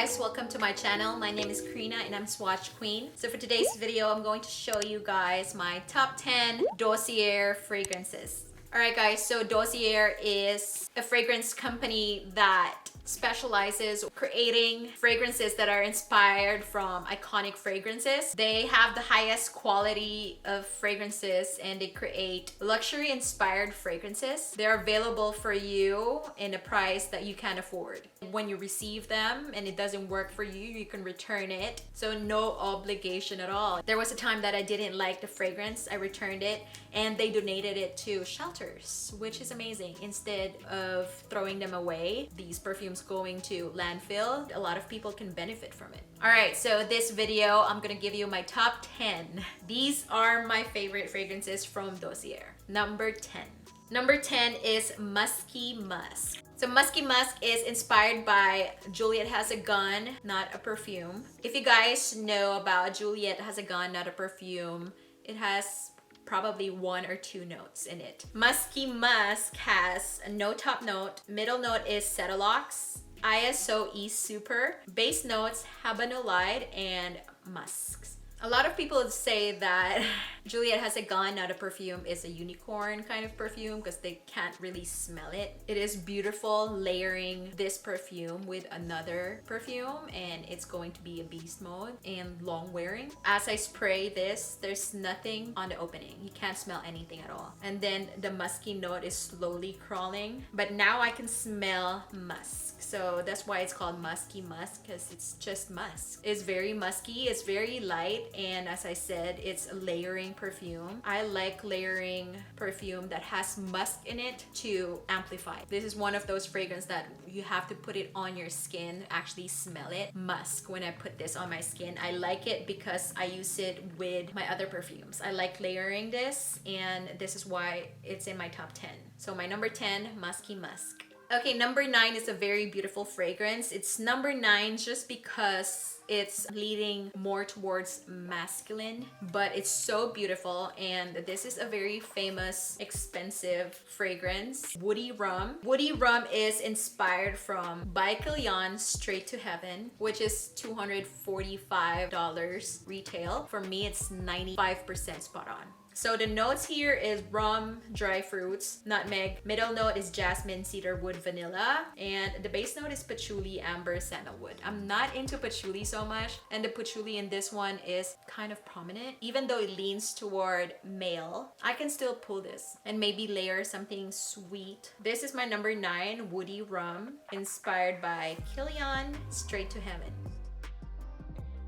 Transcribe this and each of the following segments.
guys, welcome to my channel. My name is Karina and I'm Swatch Queen. So for today's video, I'm going to show you guys my top 10 Dossier fragrances. Alright guys, so Dossier is a fragrance company that specializes creating fragrances that are inspired from iconic fragrances. They have the highest quality of fragrances and they create luxury inspired fragrances. They're available for you in a price that you can afford. When you receive them and it doesn't work for you, you can return it. So no obligation at all. There was a time that I didn't like the fragrance. I returned it and they donated it to shelters, which is amazing. Instead of throwing them away, these perfumes going to landfill, a lot of people can benefit from it. All right, so this video, I'm gonna give you my top 10. These are my favorite fragrances from Dossier. Number 10. Number 10 is Musky Musk. So Musky Musk is inspired by Juliette Has a Gun, Not a Perfume. If you guys know about Juliette Has a Gun, Not a Perfume, it has probably one or two notes in it. Musky Musk has no top note. Middle note is Cetalox, ISO E Super. Base notes Habanolide and Musks. A lot of people say that Juliette Has a Gun, Not a Perfume is a unicorn kind of perfume because they can't really smell it. It is beautiful layering this perfume with another perfume and it's going to be a beast mode and long wearing. As I spray this, there's nothing on the opening. You can't smell anything at all. And then the musky note is slowly crawling, but now I can smell musk. So that's why it's called Musky Musk, because it's just musk. It's very musky, it's very light, and as I said, it's a layering perfume. I like layering perfume that has musk in it to amplify. This is one of those fragrances that you have to put it on your skin, actually smell it. Musk, when I put this on my skin, I like it because I use it with my other perfumes. I like layering this, and this is why it's in my top 10. So my number 10, Musky Musk. Okay, number 9 is a very beautiful fragrance. It's number 9 just because it's leading more towards masculine, but it's so beautiful. And this is a very famous, expensive fragrance, Woody Rum. Woody Rum is inspired from by Kilian Straight to Heaven, which is $245 retail. For me, it's 95% spot on. So the notes here is rum, dry fruits, nutmeg. Middle note is jasmine, cedarwood, vanilla. And the base note is patchouli, amber, sandalwood. I'm not into patchouli so much. And the patchouli in this one is kind of prominent. Even though it leans toward male, I can still pull this and maybe layer something sweet. This is my number 9, Woody Rum, inspired by Kilian Straight to Heaven.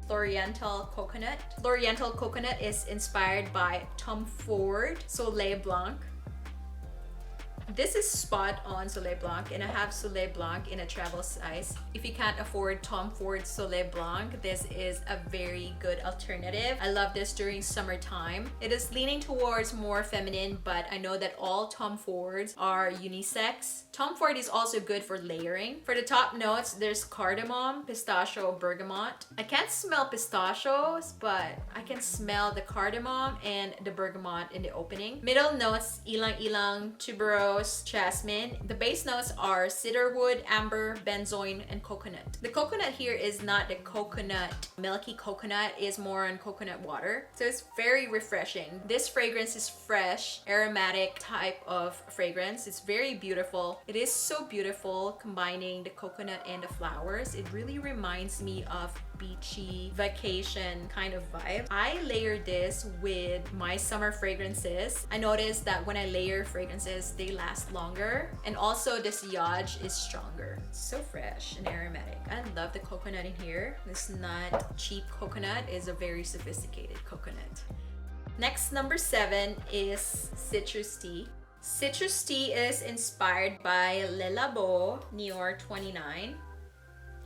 Floriental Coconut. Floriental Coconut is inspired by Tom Ford Soleil Blanc. This is spot on Soleil Blanc, and I have Soleil Blanc in a travel size. If you can't afford Tom Ford Soleil Blanc, this is a very good alternative. I love this during summertime. It is leaning towards more feminine, but I know that all Tom Fords are unisex. Tom Ford is also good for layering. For the top notes, there's cardamom, pistachio, bergamot. I can't smell pistachios, but I can smell the cardamom and the bergamot in the opening. Middle notes, ilang-ilang, tuberose, jasmine. The base notes are cedarwood, amber, benzoin, and coconut. The coconut here is not the coconut, milky coconut, is more on coconut water. So it's very refreshing. This fragrance is fresh, aromatic type of fragrance. It's very beautiful. It is so beautiful combining the coconut and the flowers. It really reminds me of beachy vacation kind of vibe. I layer this with my summer fragrances. I noticed that when I layer fragrances, they last longer, and also the sillage is stronger. So fresh and aromatic. I love the coconut in here. It's not cheap coconut, it's a very sophisticated coconut. Next, number 7 is Citrus Tea. Citrus Tea is inspired by Labo Noir 29.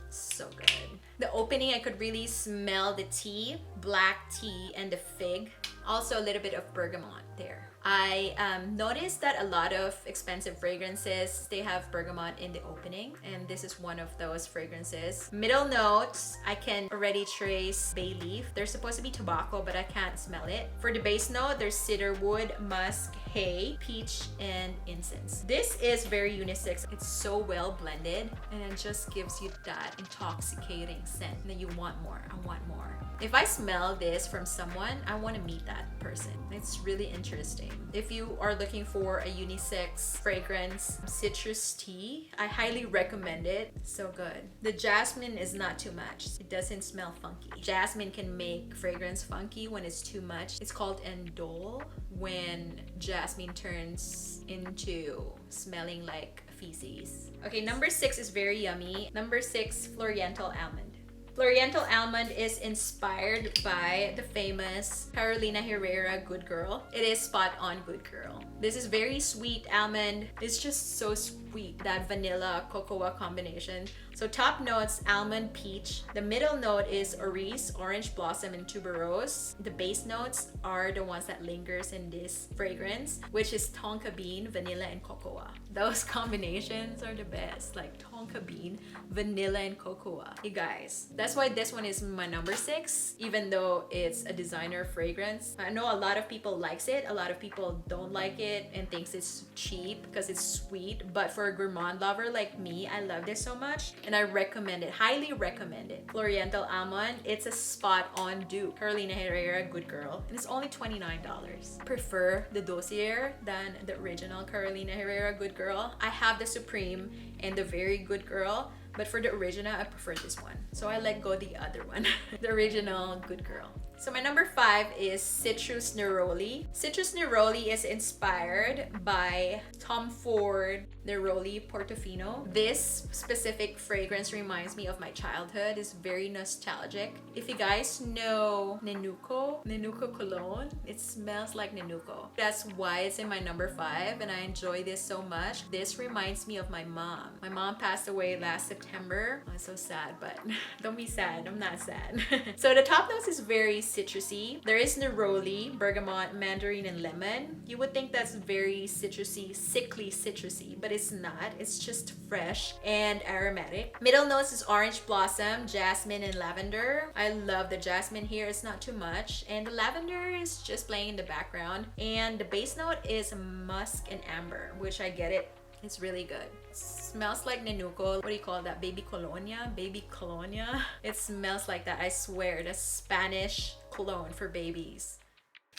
So good. The opening, I could really smell the tea, black tea, and the fig. Also a little bit of bergamot there. I noticed that a lot of expensive fragrances, they have bergamot in the opening, and this is one of those fragrances. Middle notes, I can already trace bay leaf. There's supposed to be tobacco, but I can't smell it. For the base note, there's cedarwood, musk, hay, peach, and incense. This is very unisex. It's so well blended and it just gives you that intoxicating scent. And then you want more. I want more. If I smell this from someone, I want to meet that person. It's really interesting. If you are looking for a unisex fragrance, citrus tea, I highly recommend it. So good. The jasmine is not too much. It doesn't smell funky. Jasmine can make fragrance funky when it's too much. It's called endole when jasmine turns into smelling like feces. Okay, number 6 is very yummy. Number 6, Floriental Almond. Floriental Almond is inspired by the famous Carolina Herrera Good Girl. It is spot on Good Girl. This is very sweet almond. It's just so sweet, that vanilla cocoa combination. So top notes, almond, peach. The middle note is orris, orange blossom, and tuberose. The base notes are the ones that lingers in this fragrance, which is tonka bean, vanilla, and cocoa. Those combinations are the best, like tonka bean, vanilla, and cocoa. You guys, that's why this one is my number 6, even though it's a designer fragrance. I know a lot of people likes it, a lot of people don't like it and thinks it's cheap because it's sweet, but for a gourmand lover like me, I love this so much and I recommend it, highly recommend it. Floriental Almond, it's a spot on dupe. Carolina Herrera Good Girl, and it's only $29. Prefer the Dossier than the original Carolina Herrera Good Girl. I have the Supreme and the Very Good Girl, but for the original, I prefer this one. So I let go the other one, the original Good Girl. So my number 5 is Citrusneroli. Citrusneroli is inspired by Tom Ford Neroli Portofino. This specific fragrance reminds me of my childhood. It's very nostalgic. If you guys know Nenuco cologne, it smells like Nenuco. That's why it's in my number 5 and I enjoy this so much. This reminds me of my mom. My mom passed away last September. I'm so sad, but don't be sad. I'm not sad. So the top notes is very citrusy. There is neroli, bergamot, mandarin, and lemon. You would think that's very citrusy, sickly citrusy, but it's not. It's just fresh and aromatic. Middle notes is orange blossom, jasmine, and lavender. I love the jasmine here. It's not too much. And the lavender is just playing in the background. And the base note is musk and amber, which I get it. It's really good. It smells like Nenuco. What do you call that? Baby colonia? Baby colonia? It smells like that. I swear. The Spanish cologne for babies.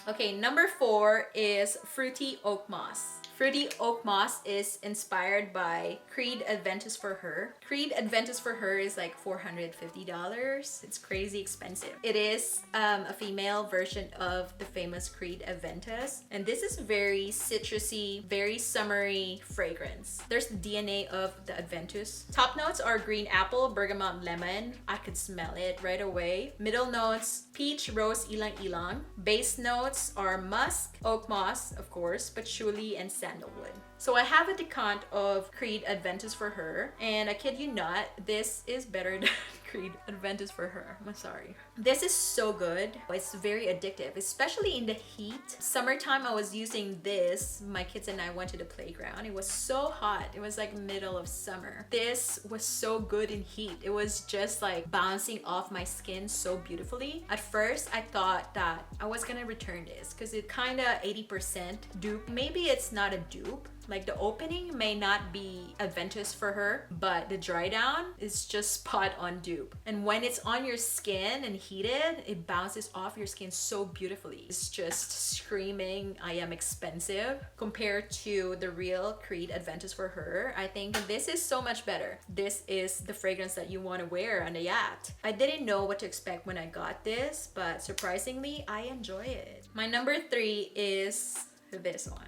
Okay, number 4 is Fruity Oakmoss. Fruity Oakmoss is inspired by Creed Aventus for Her. Creed Aventus for Her is like $450. It's crazy expensive. It is a female version of the famous Creed Aventus. And this is very citrusy, very summery fragrance. There's the DNA of the Aventus. Top notes are green apple, bergamot, lemon. I could smell it right away. Middle notes, peach, rose, ilang ilang. Base notes are musk, oakmoss, of course, patchouli, and sandalwood. So I have a decant of Creed Aventus for Her, and I kid you not, this is better than Creed Aventus for Her. I'm sorry. This is so good. It's very addictive, especially in the heat. Summertime, I was using this. My kids and I went to the playground. It was so hot. It was like middle of summer. This was so good in heat. It was just like bouncing off my skin so beautifully. At first, I thought that I was gonna return this because it kind of 80% dupe. Maybe it's not a dupe. Like the opening may not be Aventus for Her, but the dry down is just spot on dupe. And when it's on your skin and heated, it bounces off your skin so beautifully. It's just screaming, I am expensive compared to the real Creed Aventus for Her. I think this is so much better. This is the fragrance that you want to wear on a yacht. I didn't know what to expect when I got this, but surprisingly, I enjoy it. My number 3 is this one.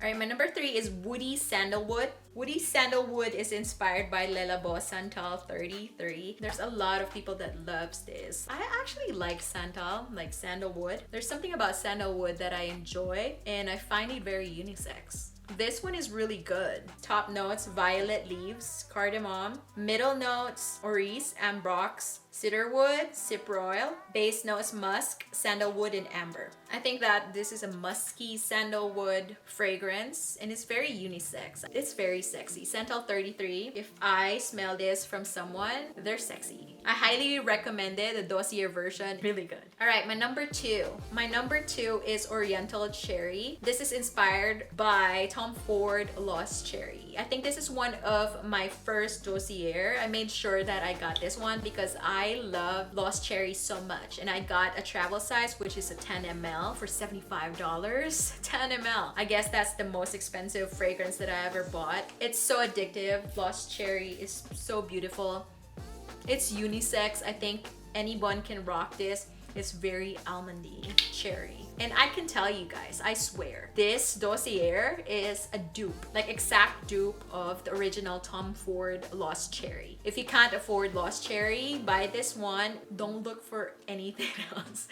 Alright, my number 3 is Woody Sandalwood. Woody Sandalwood is inspired by Labo Santal 33. There's a lot of people that loves this. I actually like Santal, like sandalwood. There's something about sandalwood that I enjoy and I find it very unisex. This one is really good. Top notes, violet leaves, cardamom. Middle notes, orris, ambrox, cedarwood, cyproil. Base notes, musk, sandalwood, and amber. I think that this is a musky sandalwood fragrance and it's very unisex. It's very sexy. Santal 33. If I smell this from someone, they're sexy. I highly recommend it. The Dossier version, really good. All right, my number two. My number two is Oriental Cherry. This is inspired by Tom Ford Lost Cherry. I think this is one of my first Dossier. I made sure that I got this one because I love Lost Cherry so much. And I got a travel size, which is a 10 ml for $75. 10 ml. I guess that's the most expensive fragrance that I ever bought. It's so addictive. Lost Cherry is so beautiful. It's unisex. I think anyone can rock this. It's very almondy, cherry. And I can tell you guys, I swear, this Dossier is a dupe, like exact dupe of the original Tom Ford Lost Cherry. If you can't afford Lost Cherry, buy this one. Don't look for anything else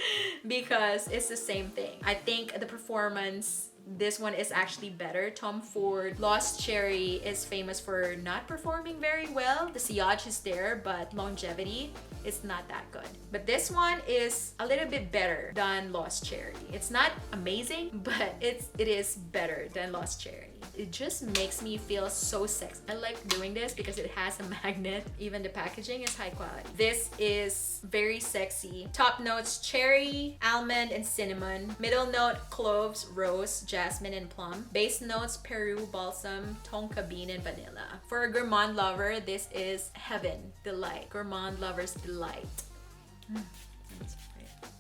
because it's the same thing. I think the performance, this one is actually better. Tom Ford Lost Cherry is famous for not performing very well. The sillage is there, but longevity is not that good. But this one is a little bit better than Lost Cherry. It's not amazing, but it is better than Lost Cherry. It just makes me feel so sexy. I like doing this because it has a magnet. Even the packaging is high quality. This is very sexy. Top notes: cherry, almond, and cinnamon. Middle note: cloves, rose, jasmine, and plum. Base notes: Peru balsam, tonka bean, and vanilla. For a gourmand lover, this is heaven, delight. Gourmand lover's delight.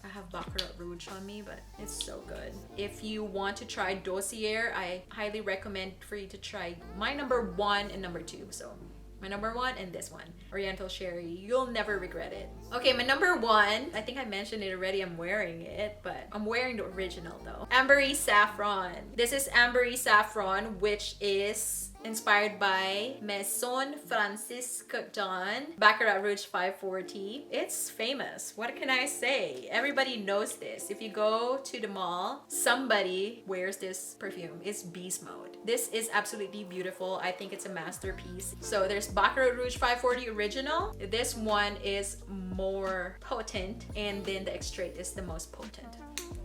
I have Baccarat Rouge on me, but it's so good. If you want to try Dossier, I highly recommend for you to try my number one and number two. So my number one and this one, Oriental Cherry. You'll never regret it. Okay, my number one, I think I mentioned it already. I'm wearing it, but I'm wearing the original though. Ambery Saffron. This is Ambery Saffron, which is inspired by Maison Francis Coton Baccarat Rouge 540. It's famous. What can I say? Everybody knows this. If you go to the mall, somebody wears this perfume. It's beast mode. This is absolutely beautiful. I think it's a masterpiece. So there's Baccarat Rouge 540 original. This one is more potent, and then the extrait is the most potent.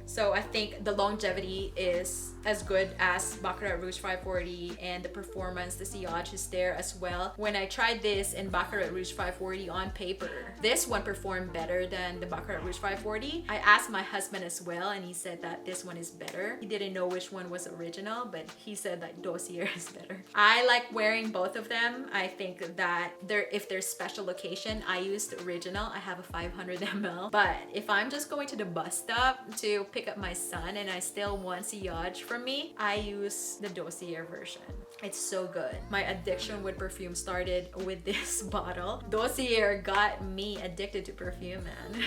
So I think the longevity is as good as Baccarat Rouge 540, and the performance, the sillage is there as well. When I tried this in Baccarat Rouge 540 on paper, this one performed better than the Baccarat Rouge 540. I asked my husband as well, and he said that this one is better. He didn't know which one was original, but he said that Dossier is better. I like wearing both of them. I think that if there's special occasion, I use the original. I have a 500 ml. But if I'm just going to the bus stop to pick up my son and I still want sillage from me, I use the Dossier version. It's so good. My addiction with perfume started with this bottle. Dossier got me addicted to perfume, man.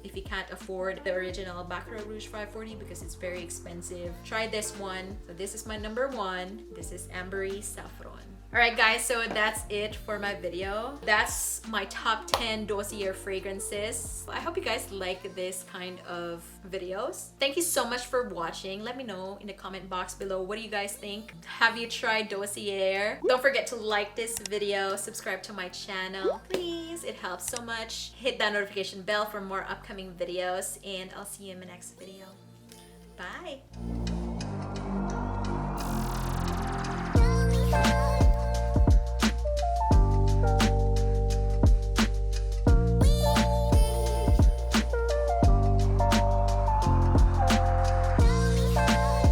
If you can't afford the original Baccarat Rouge 540 because it's very expensive, try this one. So this is my number one. This is Ambery Saffron. Alright guys, so that's it for my video. That's my top 10 Dossier fragrances. I hope you guys like this kind of videos. Thank you so much for watching. Let me know in the comment box below, what do you guys think? Have you tried Dossier? Don't forget to like this video, subscribe to my channel, please. It helps so much. Hit that notification bell for more upcoming videos, and I'll see you in my next video. Bye!